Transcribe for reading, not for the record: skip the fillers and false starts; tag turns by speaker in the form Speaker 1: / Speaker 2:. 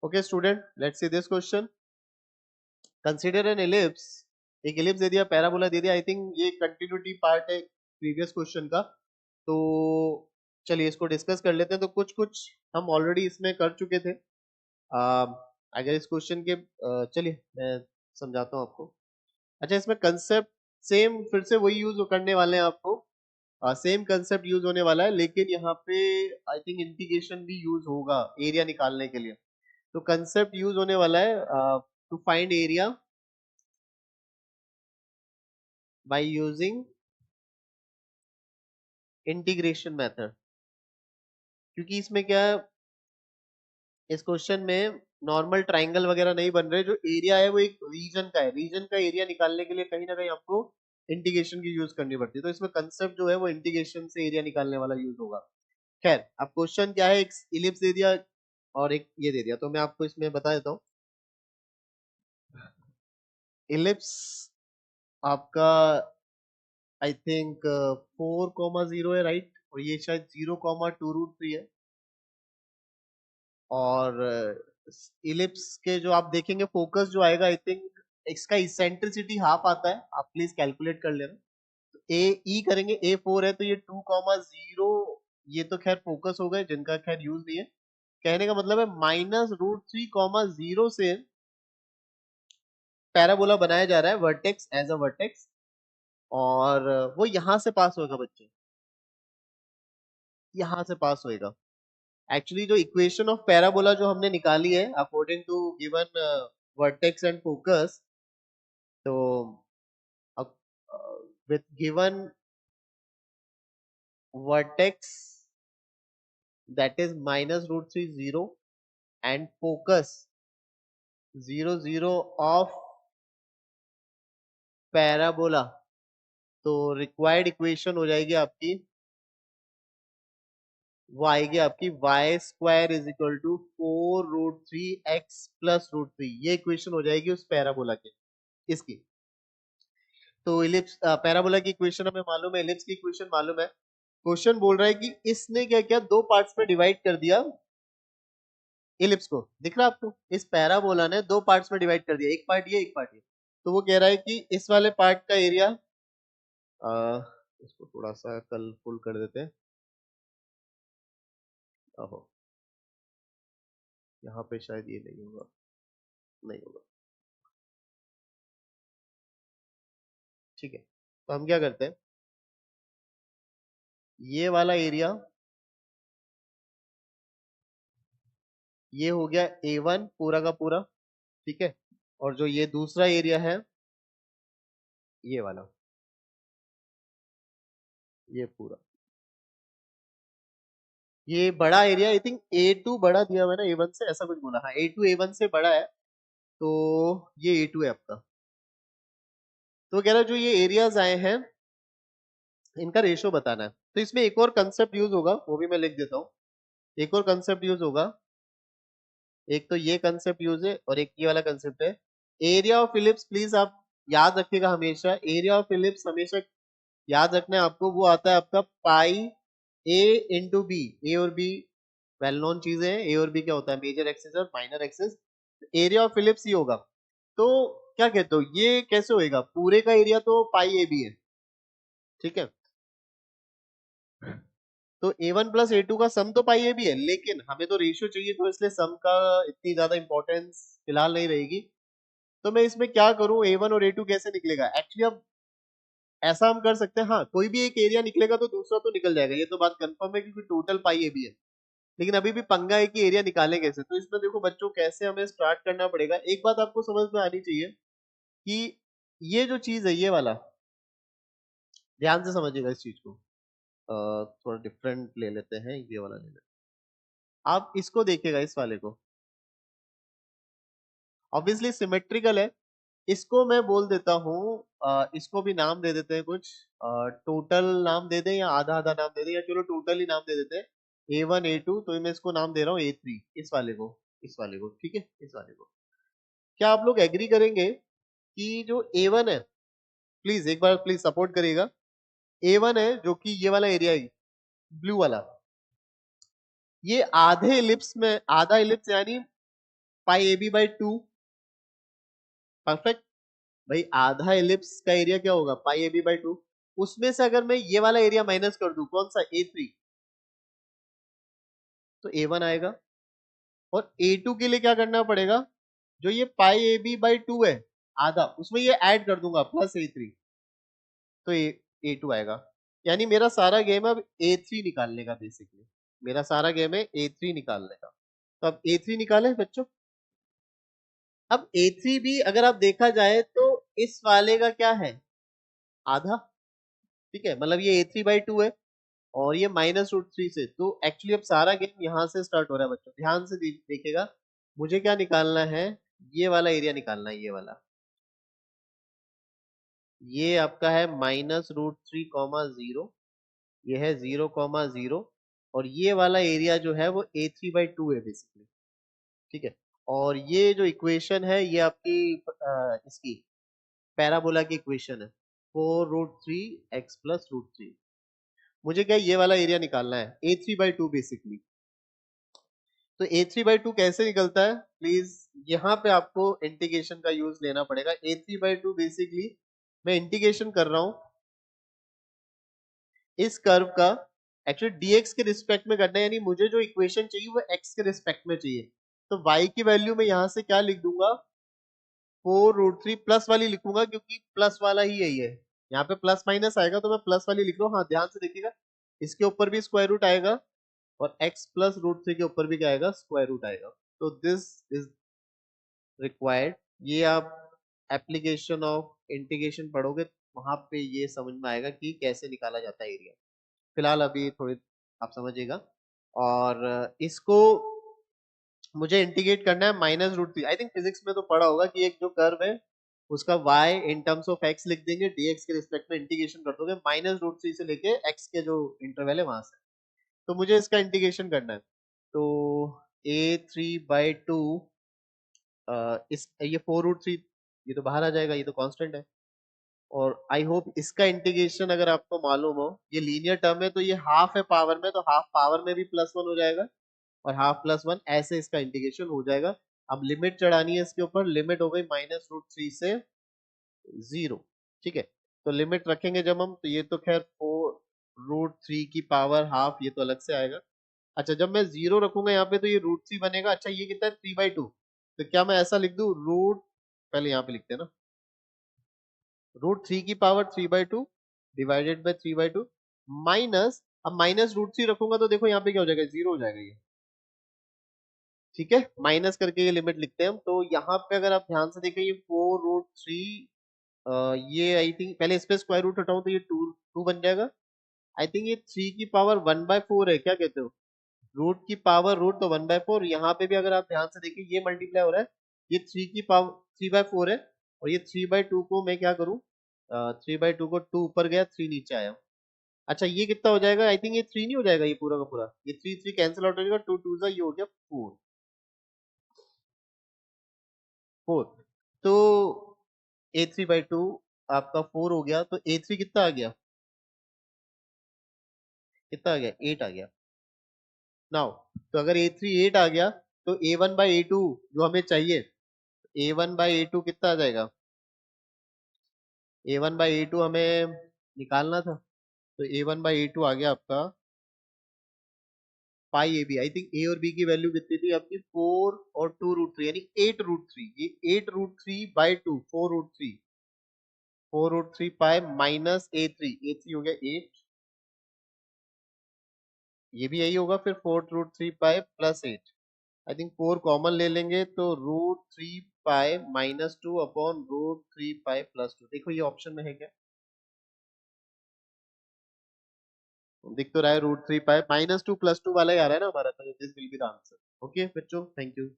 Speaker 1: Okay student, let's see this question. Consider an ellipse. एक ellipse दे दिया, parabola दे दिया. I think ये continuity part है प्रीवियस क्वेश्चन का. तो चलिए इसको डिस्कस कर लेते हैं. तो कुछ कुछ हम ऑलरेडी इसमें कर चुके थे. अगर इस क्वेश्चन के चलिए मैं समझाता हूँ आपको. अच्छा, इसमें कंसेप्ट सेम फिर से वही यूज करने वाले हैं आपको. सेम कंसेप्ट यूज होने वाला है, लेकिन यहाँ पे आई थिंक इंटीग्रेशन भी यूज होगा एरिया निकालने के लिए. तो कंसेप्ट यूज होने वाला है to find area by using integration method. क्योंकि इसमें क्या है, इस क्वेश्चन में नॉर्मल ट्राइंगल वगैरह नहीं बन रहे. जो एरिया है वो एक रीजन का है. रीजन का एरिया निकालने के लिए कहीं ना कहीं आपको इंटीग्रेशन की यूज करनी पड़ती है. तो इसमें कंसेप्ट जो है वो इंटीग्रेशन से एरिया निकालने वाला यूज होगा. खैर, अब क्वेश्चन क्या है, एक इलिप्स दे दिया और एक ये दे दिया. तो मैं आपको इसमें बता देता हूँ. इलिप्स आपका आई थिंक 4,0 है, राइट. और ये शायद 0,2√3 है. और इलिप्स के जो आप देखेंगे फोकस जो आएगा, आई थिंक इसका इसेंट्रिसिटी हाफ आता है. आप प्लीज कैलकुलेट कर लेना. तो ए ई करेंगे, A4 है तो ये 2,0. ये तो खैर फोकस हो गए जिनका खैर यूज नहीं है. कहने का मतलब है -√3,0 से पैराबोला बनाया जा रहा है वर्टेक्स एज अ वर्टेक्स. और वो यहां से पास होगा बच्चे, यहां से पास होएगा. एक्चुअली जो इक्वेशन ऑफ पैराबोला जो हमने निकाली है according to given vertex and focus. तो with given vertex that is -√3,0 and focus 0,0 of parabola. तो रिक्वायर्ड इक्वेशन हो जाएगी आपकी, वो आएगी आपकी y² = 4√3x + √3. ये इक्वेशन हो जाएगी उस पैराबोला के, इसकी. तो इलिप्स पैराबोला की इक्वेशन हमें मालूम है, इलिप्स की इक्वेशन मालूम है. क्वेश्चन बोल रहा है कि इसने क्या किया, दो पार्ट्स में डिवाइड कर दिया इलिप्स को. दिख रहा है आपको, इस पैराबोला ने दो पार्ट्स में डिवाइड कर दिया, एक पार्ट ये एक पार्ट ये. तो वो कह रहा है कि इस वाले पार्ट का एरिया, इसको थोड़ा सा कलरफुल कर देते हैं. आहो, यहाँ पे शायद ये नहीं होगा, नहीं होगा. ठीक है, तो हम क्या करते हैं, ये वाला एरिया ये हो गया A1 पूरा का पूरा. ठीक है, और जो ये दूसरा एरिया है ये वाला, ये पूरा, ये बड़ा एरिया. आई थिंक A2 बड़ा दिया हुआ है ना A1 से, ऐसा कुछ बोला. हाँ, A2 A1 से बड़ा है, तो ये A2 है आपका. तो कह रहा है जो ये एरियाज आए हैं इनका रेशियो बताना है. तो इसमें एक और कंसेप्ट यूज होगा, वो भी मैं लिख देता हूँ. एक और कंसेप्ट यूज होगा, एक तो ये कंसेप्ट यूज है और एक ये वाला कंसेप्ट है. एरिया ऑफ इलिप्स, प्लीज आप याद रखिएगा हमेशा. एरिया ऑफ इलिप्स हमेशा याद रखना है आपको. वो आता है आपका पाई A इंटू बी. ए और बी वेल नोन चीजें हैं. ए और बी क्या होता है, मेजर एक्सिस और minor axis. Area of ellipse ये होगा. तो क्या कहते हो, ये कैसे होएगा, पूरे का एरिया तो पाई ए बी है. ठीक है, तो A1 + A2 का सम तो पाई ए बी है, लेकिन हमें तो रेशियो चाहिए, तो इसलिए सम का इतनी ज्यादा इंपॉर्टेंस फिलहाल नहीं रहेगी. तो मैं इसमें क्या करूं, A1 और A2 कैसे निकलेगा. एक्चुअली अब ऐसा हम कर सकते हैं, हाँ कोई भी एक एरिया निकलेगा तो दूसरा तो निकल जाएगा, ये तो बात कंफर्म है, क्योंकि टोटल पाई ए बी है. लेकिन अभी भी पंगा है कि एरिया निकालें कैसे. तो इसमें देखो बच्चों, कैसे हमें स्टार्ट करना पड़ेगा. एक बात आपको समझ में आनी चाहिए कि ये जो चीज है ये वाला, ध्यान से समझिएगा इस चीज को. थोड़ा डिफरेंट ले लेते हैं, ये वाला ले लेते हैं. आप इसको देखिएगा, इस वाले को. ऑब्वियसली सिमेट्रिकल है. इसको मैं बोल देता हूँ, इसको भी नाम दे देते हैं कुछ. टोटल नाम दे दें या आधा आधा नाम दे दें, या चलो टोटल ही नाम दे देते हैं. A1 A2, तो मैं इसको नाम दे रहा हूँ A3. इस वाले को, इस वाले को. ठीक है, इस वाले को. क्या आप लोग एग्री करेंगे कि जो A1 है, प्लीज एक बार प्लीज सपोर्ट करिएगा. A1 है जो कि ये वाला एरिया है, ब्लू वाला, ये आधे इलिप्स में, आधा इलिप्स यानी पाई ए बी बाई 2। परफेक्ट। भाई आधा एलिप्स का एरिया क्या होगा, पाई ए बी बाई 2। उसमें से अगर मैं ये वाला एरिया माइनस कर दूं, कौन सा, A3, तो A1 आएगा। और A2 के लिए क्या करना पड़ेगा, जो ये पाई ए बी बाई 2 है आधा, उसमें ये ऐड कर दूंगा प्लस A3, तो A2 आएगा। यानी मेरा सारा गेम अब A3 निकालने का, बेसिकली मेरा सारा गेम है A3 निकालने का। तो अब A3 निकाले बच्चों। अब A3 भी अगर आप देखा जाए तो इस वाले का क्या है, आधा। ठीक है, मतलब ये A3 बाई 2 है और ये -√3 से, तो एक्चुअली अब सारा गेम यहाँ से स्टार्ट हो रहा है बच्चों, ध्यान से देखिएगा। मुझे क्या निकालना है, ये वाला एरिया निकालना है, ये वाला। ये आपका है -√3, 0, ये है 0, 0, और ये वाला एरिया जो है वो A3/2 है बेसिकली। ठीक है, और ये जो इक्वेशन है ये आपकी इसकी पैराबोला की इक्वेशन है, 4√3x+√3। मुझे क्या ये वाला एरिया निकालना है, A3/2 बेसिकली। तो A3/2 कैसे निकलता है, प्लीज यहाँ पे आपको इंटीग्रेशन का यूज लेना पड़ेगा। A3/2 बेसिकली मैं इंटीग्रेशन कर रहा हूँ इस कर्व का, एक्चुअली dx के रिस्पेक्ट में करना है, यानी मुझे जो इक्वेशन चाहिए वो x के रिस्पेक्ट में चाहिए। तो y की वैल्यू में यहाँ से क्या लिख दूंगा, 4√3 प्लस वाली लिखूंगा, क्योंकि प्लस वाला ही यही है, यहाँ पे प्लस माइनस आएगा तो मैं प्लस वाली लिख रहा हूँ। हाँ ध्यान से देखिएगा, इसके ऊपर भी स्क्वायर रूट आएगा और x+√3 के ऊपर भी क्या आएगा, स्क्वायर रूट आएगा। तो दिस इज रिक्वायर्ड। ये आप एप्लीकेशन ऑफ इंटीग्रेशन पढ़ोगे, वहां पे ये समझ में आएगा कि कैसे निकाला जाता है एरिया। फिलहाल अभी थोड़ी आप समझिएगा। और इसको मुझे इंटीग्रेट करना है -√3। आई थिंक फिजिक्स में तो पढ़ा होगा कि एक जो कर्व है उसका y in terms of x लिख देंगे, dx के रिस्पेक्ट में इंटीग्रेशन कर दोगे -√3 से लेके x के जो इंटरवल है वहां से। तो मुझे इसका इंटीग्रेशन करना है। तो A3/2, इस ये 4√3, ये तो बाहर आ जाएगा, ये तो कांस्टेंट है। और आई होप इसका इंटीग्रेशन अगर आपको मालूम हो, ये लीनियर टर्म है तो ये हाफ है पावर में, तो हाफ पावर में भी +1 हो जाएगा और हाफ +1, ऐसे इसका इंटीग्रेशन हो जाएगा। अब लिमिट चढ़ानी है इसके ऊपर, लिमिट हो गई -√3 से 0। ठीक है, तो लिमिट रखेंगे जब हम, तो ये तो खैर 4√3 की पावर हाफ, ये तो अलग से आएगा। अच्छा, जब मैं 0 रखूंगा यहाँ पे तो ये √3 बनेगा। अच्छा, ये कितना है, 3/2। तो क्या मैं ऐसा लिख दूं, रूट, पहले यहाँ पे लिखते हैं ना, √3 की पावर 3/2 डिवाइडेड बाय 3/2 माइनस, अब -√3 रखूंगा तो देखो यहाँ पे क्या हो जाएगा, 0 हो जाएगा ये। ठीक है, माइनस करके ये लिमिट लिखते हैं हम। तो यहाँ पे अगर आप ध्यान से देखें, ये 4√3, ये आई थिंक पहले इस पे स्क्वायर रूट हटाऊं तो ये 2 बन जाएगा। आई थिंक ये 3 की पावर 1/4 है, क्या कहते हो, रूट की पावर रूट तो 1/4। यहाँ पे भी अगर आप ध्यान से देखिए ये मल्टीप्लाई हो रहा है, ये 3 की पावर 3/4 है, और ये 3/2 को मैं क्या करूँ, 3/2 को 2 ऊपर गया, 3 नीचे आया। अच्छा, ये कितना हो जाएगा, आई थिंक ये 3 नहीं हो जाएगा, ये पूरा का पूरा, ये 3 3 कैंसिल आउट हो जाएगा, 2 2 ये हो गया 4। तो A3/2 आपका 4 हो गया, तो A3 कितना आ गया, कितना आ गया, 8 आ गया। नाउ, तो अगर A3 8 आ गया, तो A1/A2 जो हमें चाहिए, A1/A2 कितना आ जाएगा, A1/A2 हमें निकालना था, तो A1/A2 आ गया आपका पाई ए बी। आई थिंक ए और बी की वैल्यू कितनी थी आपकी, 4 और 2√3, यानी 8√3। ये 8√3/2, 4√3 पाई माइनस A3 हो गया 8, ये भी यही होगा, फिर 4√3 पाई +8। आई थिंक 4 कॉमन ले लेंगे तो √3 पाई -2/√3 पाई +2। देखो ये ऑप्शन में है क्या, दिख तो रहा है, √3 पाई -2 +2 वाला ही आ रहा है ना हमारा, तो this will be the answer. Okay बच्चों, थैंक यू।